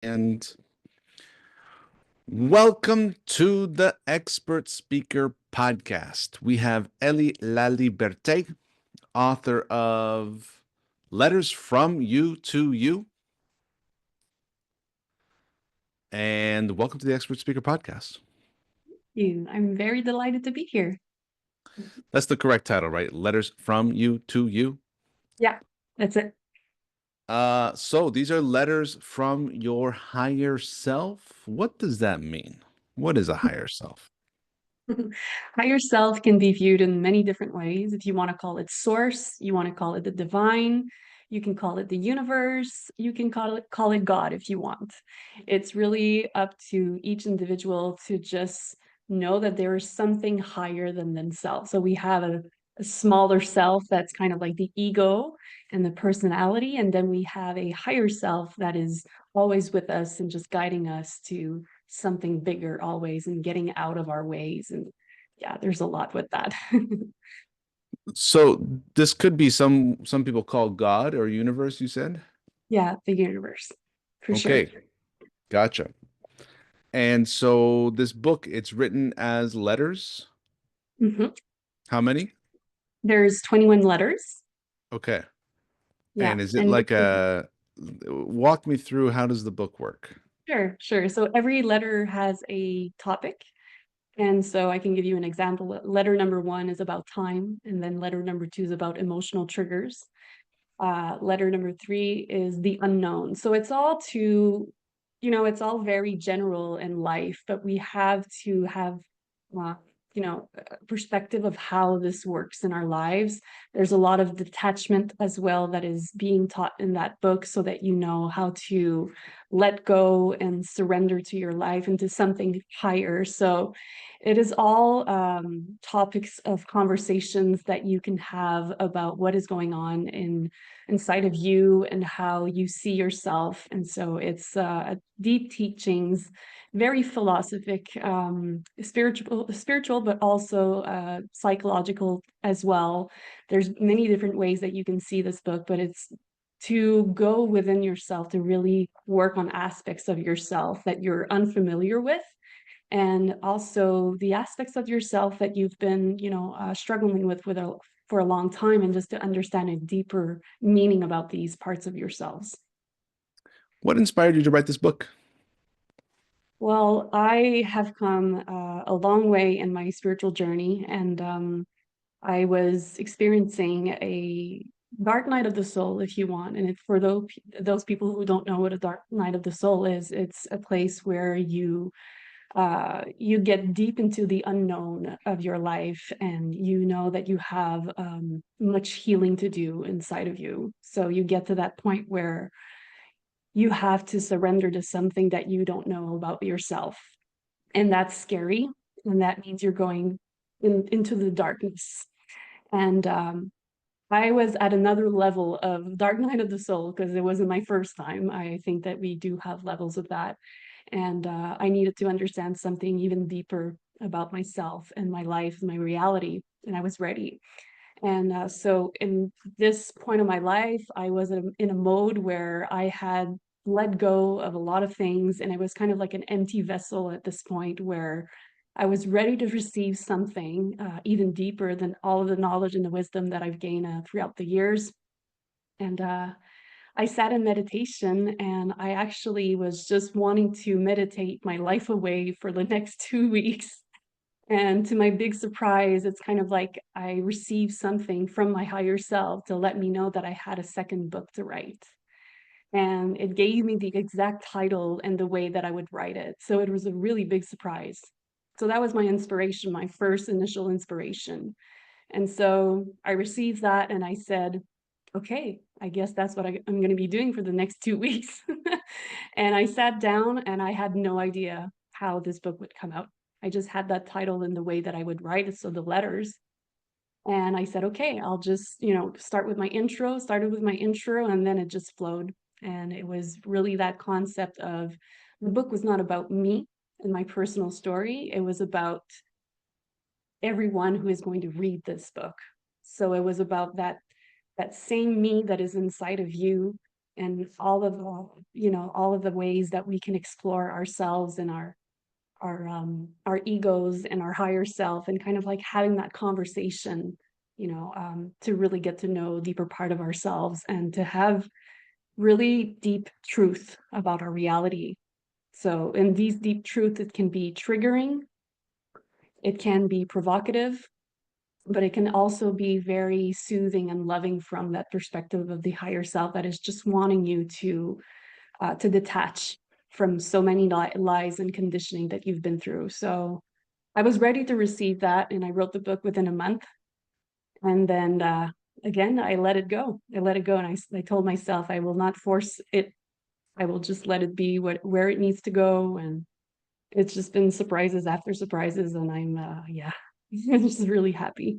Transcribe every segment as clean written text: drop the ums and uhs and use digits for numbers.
And welcome to the Expert Speaker Podcast. We have Ellie Laliberte, author of Letters from You to You. And welcome to the Expert Speaker Podcast. I'm very delighted to be here. That's the correct title, right? Letters from You to You. Yeah, that's it. So these are letters from your higher self. What does that mean? What is a higher self? Higher self can be viewed in many different ways. If you want to call it source, you want to call it the divine, you can call it the universe, you can call it God if you want. It's really up to each individual to just know that there is something higher than themselves. So we have a smaller self that's kind of like the ego and the personality, and then we have a higher self that is always with us and just guiding us to something bigger always and getting out of our ways. And yeah, there's a lot with that. So this could be some people call God or universe, you said? Yeah, the universe, for sure. Okay, gotcha. And so this book, it's written as letters. hmm How many? There's 21 letters. Okay. Yeah, And is it and like walk me through how does the book work? sure. So every letter has a topic. And so I can give you an example. Letter number one is about time, and then letter number two is about emotional triggers. Letter number three is the unknown. So it's all it's all very general in life, but we have to have, uh, a perspective of how this works in our lives. There's a lot of detachment as well that is being taught in that book so that you know how to let go and surrender to your life into something higher. So it is all topics of conversations that you can have about what is going on inside of you and how you see yourself. And so it's deep teachings, very philosophic, spiritual, but also psychological as well. There's many different ways that you can see this book, but it's to go within yourself to really work on aspects of yourself that you're unfamiliar with, and also the aspects of yourself that you've been struggling with for a long time, and just to understand a deeper meaning about these parts of yourselves. What inspired you to write this book? Well, I have come a long way in my spiritual journey, and I was experiencing a dark night of the soul, if you want. And for those people who don't know what a dark night of the soul is, it's a place where you get deep into the unknown of your life, and you know that you have much healing to do inside of you. So you get to that point where you have to surrender to something that you don't know about yourself. And that's scary. And that means you're going into the darkness. And I was at another level of Dark Night of the Soul because it wasn't my first time. I think that we do have levels of that. And I needed to understand something even deeper about myself and my life, my reality. And I was ready. And so in this point of my life, I was in a mode where I had let go of a lot of things. And it was kind of like an empty vessel at this point where I was ready to receive something even deeper than all of the knowledge and the wisdom that I've gained throughout the years. And I sat in meditation, and I actually was just wanting to meditate my life away for the next 2 weeks. And to my big surprise, it's kind of like I received something from my higher self to let me know that I had a second book to write. And it gave me the exact title and the way that I would write it. So it was a really big surprise. So that was my inspiration, my first initial inspiration. And so I received that and I said, okay, I guess that's what I'm going to be doing for the next 2 weeks. And I sat down and I had no idea how this book would come out. I just had that title in the way that I would write it, so the letters. And I said, okay, I'll just, started with my intro, and then it just flowed. And it was really that concept of the book was not about me and my personal story. It was about everyone who is going to read this book. So it was about that same me that is inside of you, and all of the, you know, all of the ways that we can explore ourselves and our egos and our higher self, and kind of like having that conversation, you know, to really get to know a deeper part of ourselves and to have really deep truth about our reality. So in these deep truth, it can be triggering, it can be provocative, but it can also be very soothing and loving from that perspective of the higher self that is just wanting you to detach from so many lies and conditioning that you've been through. So I was ready to receive that, and I wrote the book within a month. And then again, I let it go. I let it go, and I told myself I will not force it. I will just let it be where it needs to go. And it's just been surprises after surprises, and I'm yeah, I'm just really happy.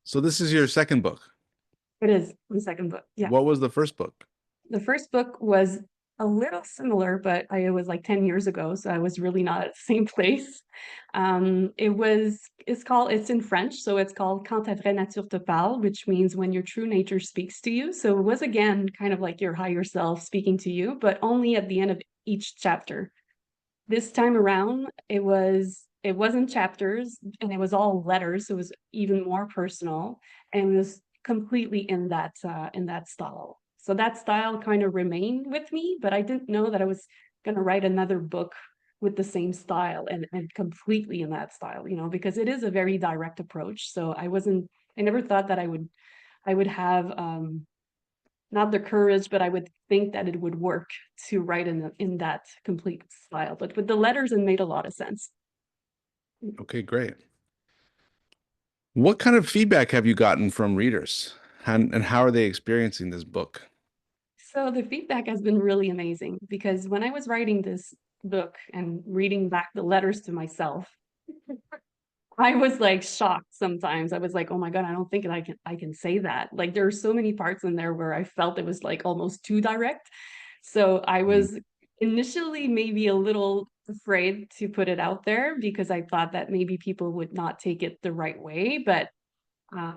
So this is your second book. It is the second book. Yeah. What was the first book? The first book was a little similar, but it was like 10 years ago, so I was really not at the same place. It's in French, so it's called Quand ta vraie nature te parle, which means when your true nature speaks to you. So it was again kind of like your higher self speaking to you, but only at the end of each chapter. This time around, it wasn't chapters, and it was all letters, so it was even more personal, and it was completely in that style. So that style kind of remained with me, but I didn't know that I was going to write another book with the same style and completely in that style, you know, because it is a very direct approach. So I never thought that I would have not the courage, but I would think that it would work to write in that complete style. But with the letters, it made a lot of sense. Okay, great. What kind of feedback have you gotten from readers? And how are they experiencing this book? So the feedback has been really amazing, because when I was writing this book and reading back the letters to myself, I was like shocked sometimes. I was like, oh my God, I don't think I can say that. Like there are so many parts in there where I felt it was like almost too direct. So I Mm. was initially maybe a little afraid to put it out there because I thought that maybe people would not take it the right way. But uh,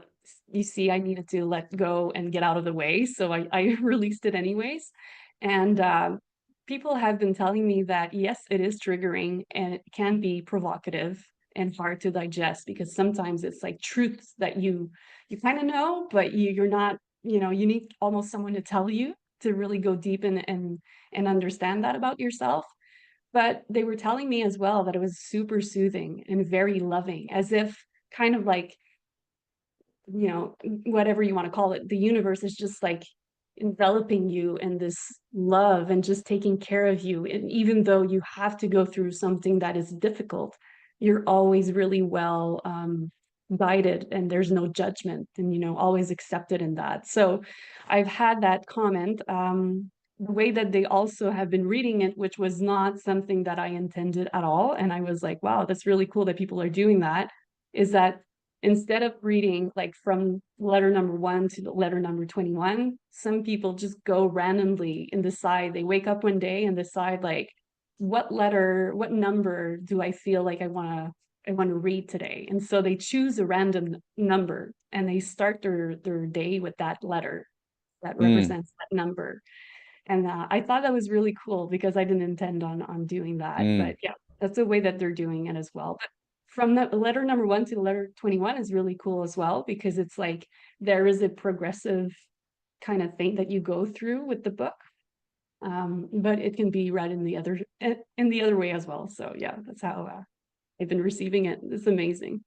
you see, I needed to let go and get out of the way. So I released it anyways. And people have been telling me that, yes, it is triggering and it can be provocative and hard to digest, because sometimes it's like truths that you kind of know, but you're not, you know, you need almost someone to tell you to really go deep and understand that about yourself. But they were telling me as well that it was super soothing and very loving, as if kind of like, you know, whatever you want to call it, the universe is just like enveloping you in this love and just taking care of you. And even though you have to go through something that is difficult, you're always really well guided, and there's no judgment, and, you know, always accepted in that. So I've had that comment. The way that they also have been reading it, which was not something that I intended at all. And I was like, wow, that's really cool that people are doing that. Is that instead of reading like from letter number 1 to the letter number 21, some people just go randomly and decide, they wake up one day and decide like, what number do I feel like I want to read today? And so they choose a random number and they start their day with that letter that Mm, represents that number. And I thought that was really cool because I didn't intend on doing that. mm. But yeah, that's the way that they're doing it as well. But from the letter number 1 to the letter 21 is really cool as well, because it's like there is a progressive kind of thing that you go through with the book. But it can be read in the other way as well. So yeah, that's how I've been receiving it. It's amazing.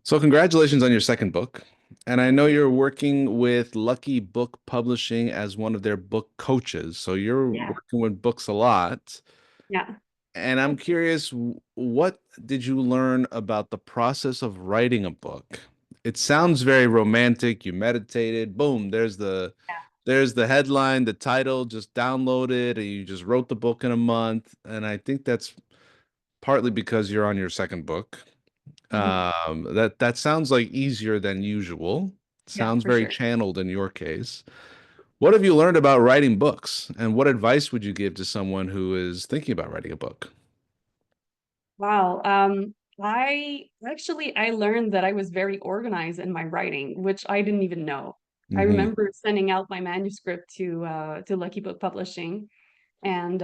So congratulations on your second book. And I know Thank you. you're working with Lucky Book Publishing as one of their book coaches. So you're Yeah, working with books a lot. yeah. And I'm curious, what did you learn about the process of writing a book? It sounds very romantic. You meditated, boom, there's the headline, the title, just download it, and you just wrote the book in a month. And I think that's partly because you're on your second book. Mhm. That sounds like easier than usual. Yeah, Sounds for very sure. channeled in your case. What have you learned about writing books, and what advice would you give to someone who is thinking about writing a book? Wow. I learned that I was very organized in my writing, which I didn't even know. I Mm-hmm. remember sending out my manuscript to Lucky Book Publishing, and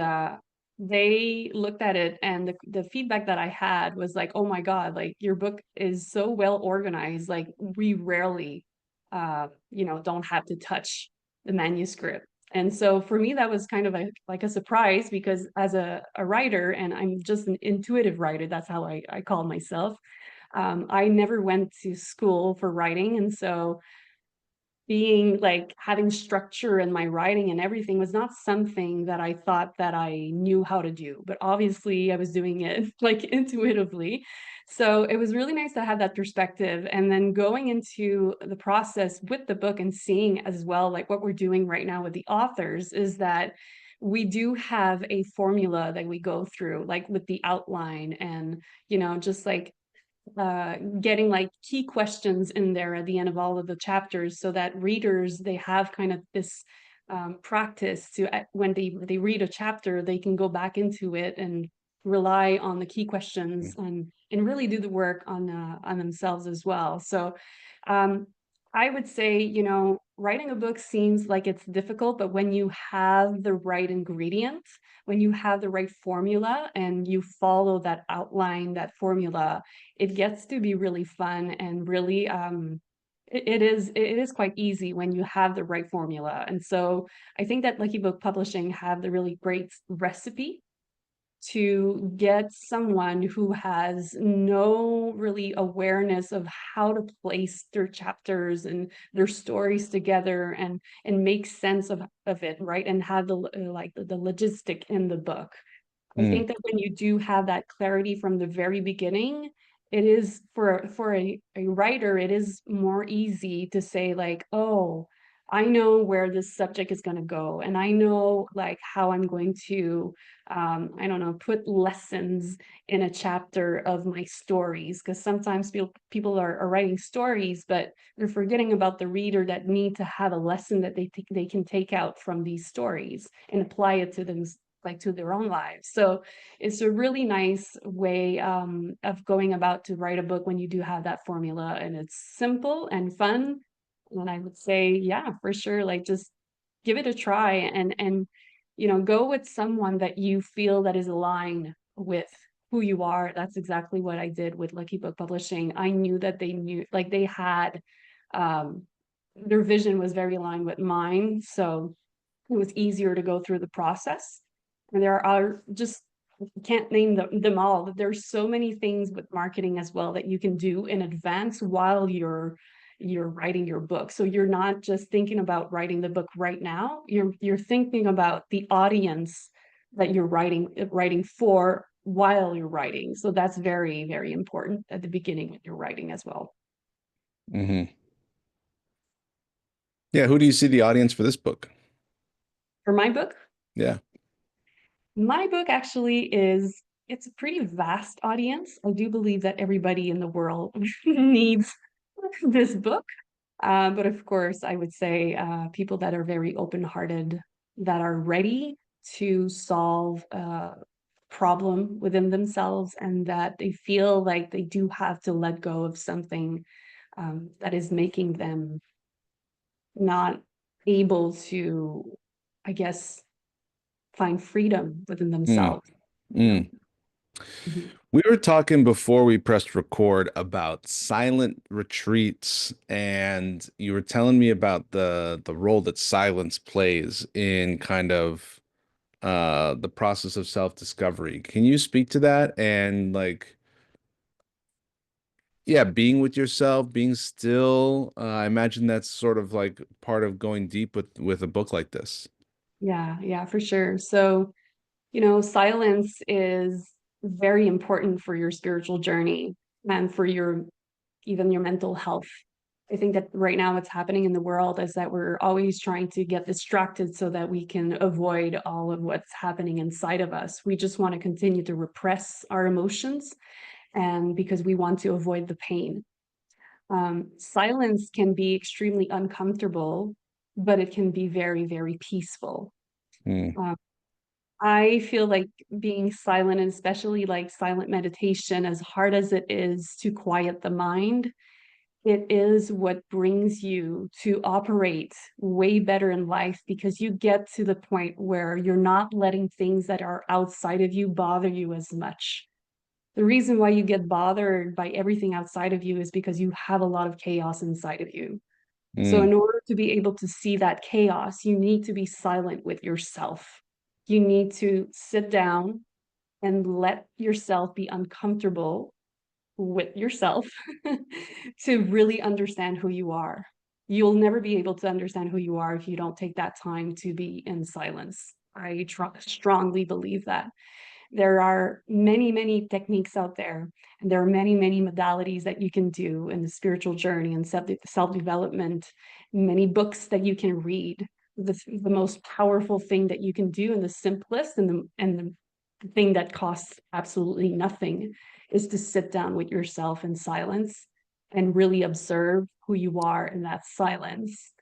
they looked at it, and the feedback that I had was like, oh my God, like your book is so well organized. Like we rarely, don't have to touch the manuscript. And so for me, that was kind of like a surprise because as a writer, and I'm just an intuitive writer, that's how I call myself. I never went to school for writing. And so being like having structure in my writing and everything was not something that I thought that I knew how to do, but obviously I was doing it like intuitively. So it was really nice to have that perspective. And then going into the process with the book and seeing as well, like what we're doing right now with the authors is that we do have a formula that we go through, like with the outline and, just like getting like key questions in there at the end of all of the chapters so that readers they have kind of this practice to when they read a chapter they can go back into it and rely on the key questions and really do the work on themselves as well. So um, I would say, writing a book seems like it's difficult, but when you have the right ingredients, when you have the right formula and you follow that outline, that formula, it gets to be really fun and really it is quite easy when you have the right formula. And so I think that Lucky Book Publishing have the really great recipe to get someone who has no really awareness of how to place their chapters and their stories together and make sense of it, right, and have the like the logistic in the book. I Mm. think that when you do have that clarity from the very beginning, it is for a writer, it is more easy to say like, oh, I know where this subject is going to go, and I know like how I'm going to, I don't know, put lessons in a chapter of my stories. Because sometimes people are writing stories, but they're forgetting about the reader that need to have a lesson that they can take out from these stories and apply it to them like to their own lives. So it's a really nice way of going about to write a book when you do have that formula and it's simple and fun. And I would say, yeah, for sure, like just give it a try and go with someone that you feel that is aligned with who you are. That's exactly what I did with Lucky Book Publishing. I knew that they knew like they had um their vision was very aligned with mine. So it was easier to go through the process. And there are just can't name them all, but there's so many things with marketing as well that you can do in advance while you're writing your book. So you're not just thinking about writing the book right now. You're thinking about the audience that you're writing for while you're writing. So that's very, very important at the beginning when you're writing as well. Mm-hmm. Yeah, who do you see the audience for this book? For my book, Yeah. my book actually is it's a pretty vast audience. I do believe that everybody in the world needs this book. But of course, I would say people that are very open-hearted, that are ready to solve a problem within themselves, and that they feel like they do have to let go of something that is making them not able to, I guess, find freedom within Mm. themselves. You know? Mm. Mhm. We were talking before we pressed record about silent retreats, and you were telling me about the role that silence plays in kind of the process of self-discovery. Can you speak to that and like yeah, being with yourself, being still, I imagine that's sort of like part of going deep with a book like this. Yeah, yeah, for sure. So, silence is very important for your spiritual journey and for your even your mental health. I think that right now what's happening in the world is that we're always trying to get distracted so that we can avoid all of what's happening inside of us. We just want to continue to repress our emotions and because we want to avoid the pain. Silence can be extremely uncomfortable, but it can be very, very peaceful. Mm, Um, I feel like being silent, and especially like silent meditation, as hard as it is to quiet the mind, it is what brings you to operate way better in life, because you get to the point where you're not letting things that are outside of you bother you as much. The reason why you get bothered by everything outside of you is because you have a lot of chaos inside of you. So, Mm, in order to be able to see that chaos, you need to be silent with yourself. You need to sit down and let yourself be uncomfortable with yourself to really understand who you are. You'll never be able to understand who you are if you don't take that time to be in silence. I strongly believe that. There are many, many techniques out there, and there are many, many modalities that you can do in the spiritual journey and self-development, many books that you can read. The most powerful thing that you can do, and the simplest, the thing that costs absolutely nothing, is to sit down with yourself in silence and really observe who you are in that silence,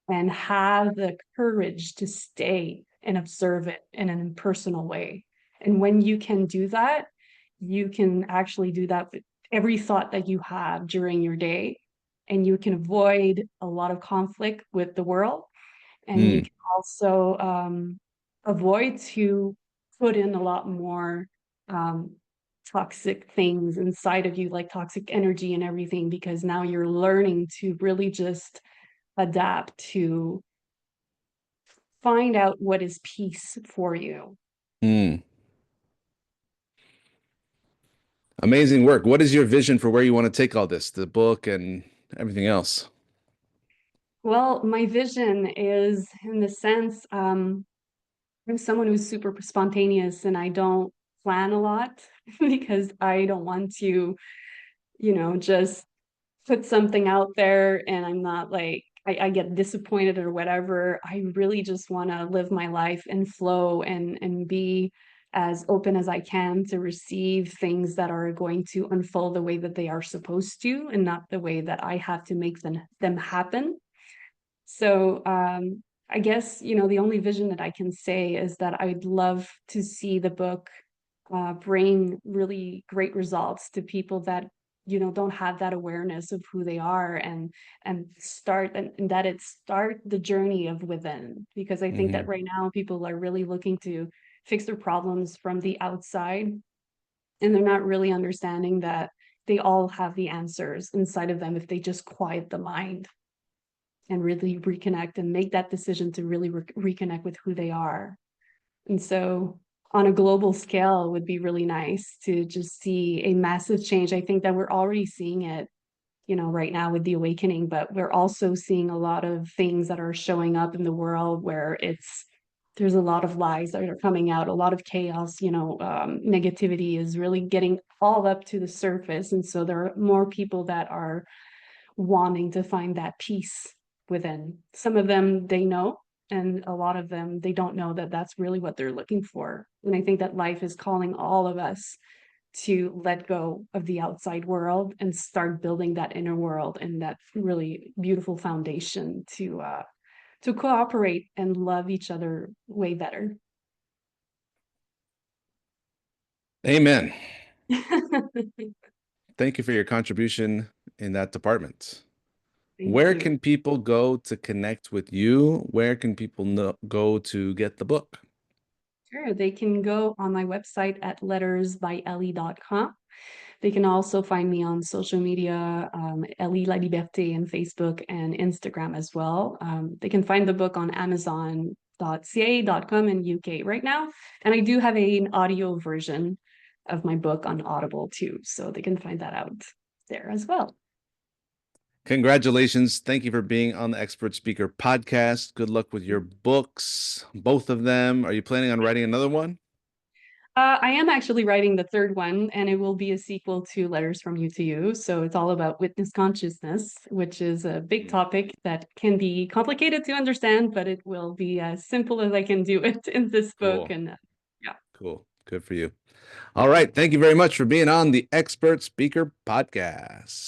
and have the courage to stay and observe it in an impersonal way. And when you can do that, you can actually do that with every thought that you have during your day, and you can avoid a lot of conflict with the world, and you mm, can also avoid to put in a lot more um, toxic things inside of you, like toxic energy and everything, because now you're learning to really just adapt to find out what is peace for you. mm. Amazing work. What is your vision for where you want to take all this, the book and everything else? Well, my vision is, in the sense, I'm someone who's super spontaneous, and I don't plan a lot because I don't want to, just put something out there and I'm not like, I get disappointed or whatever. I really just want to live my life and flow, and be as open as I can to receive things that are going to unfold the way that they are supposed to, and not the way that I have to make them happen. So I guess, the only vision that I can say is that I'd love to see the book bring really great results to people that, don't have that awareness of who they are, and that it start the journey of within. Because I think Hmm. that right now people are really looking to fix their problems from the outside, and they're not really understanding that they all have the answers inside of them if they just quiet the mind and really reconnect and make that decision to really reconnect with who they are. And so, on a global scale, would be really nice to just see a massive change. I think that we're already seeing it, right now with the awakening, but we're also seeing a lot of things that are showing up in the world where there's a lot of lies that are coming out, a lot of chaos, negativity is really getting all up to the surface. And so there are more people that are wanting to find that peace within. Some of them they know, and a lot of them they don't know that that's really what they're looking for. And I think that life is calling all of us to let go of the outside world and start building that inner world, and that really beautiful foundation to cooperate and love each other way better. Amen. Thank Thank you for your contribution in that department. Where you. can people go to connect with you? Where can people go to get the book? Sure, they can go on my website at lettersbyellie.com. They can also find me on social media, Ellie Laliberté, and Facebook and Instagram as well. They can find the book on Amazon.ca.com in UK right now. And I do have an audio version of my book on Audible too. So they can find that out there as well. Congratulations. Thank you for being on the Expert Speaker podcast. Good luck with your books, both of them. Are you planning on writing another one? I am actually writing the third one, and it will be a sequel to Letters from You to You. So it's all about witness consciousness, which is a big Mm. topic that can be complicated to understand, but it will be as simple as I can do it in this book. Cool. And yeah. Cool. Good for you. All right. Thank you very much for being on the Expert Speaker podcast.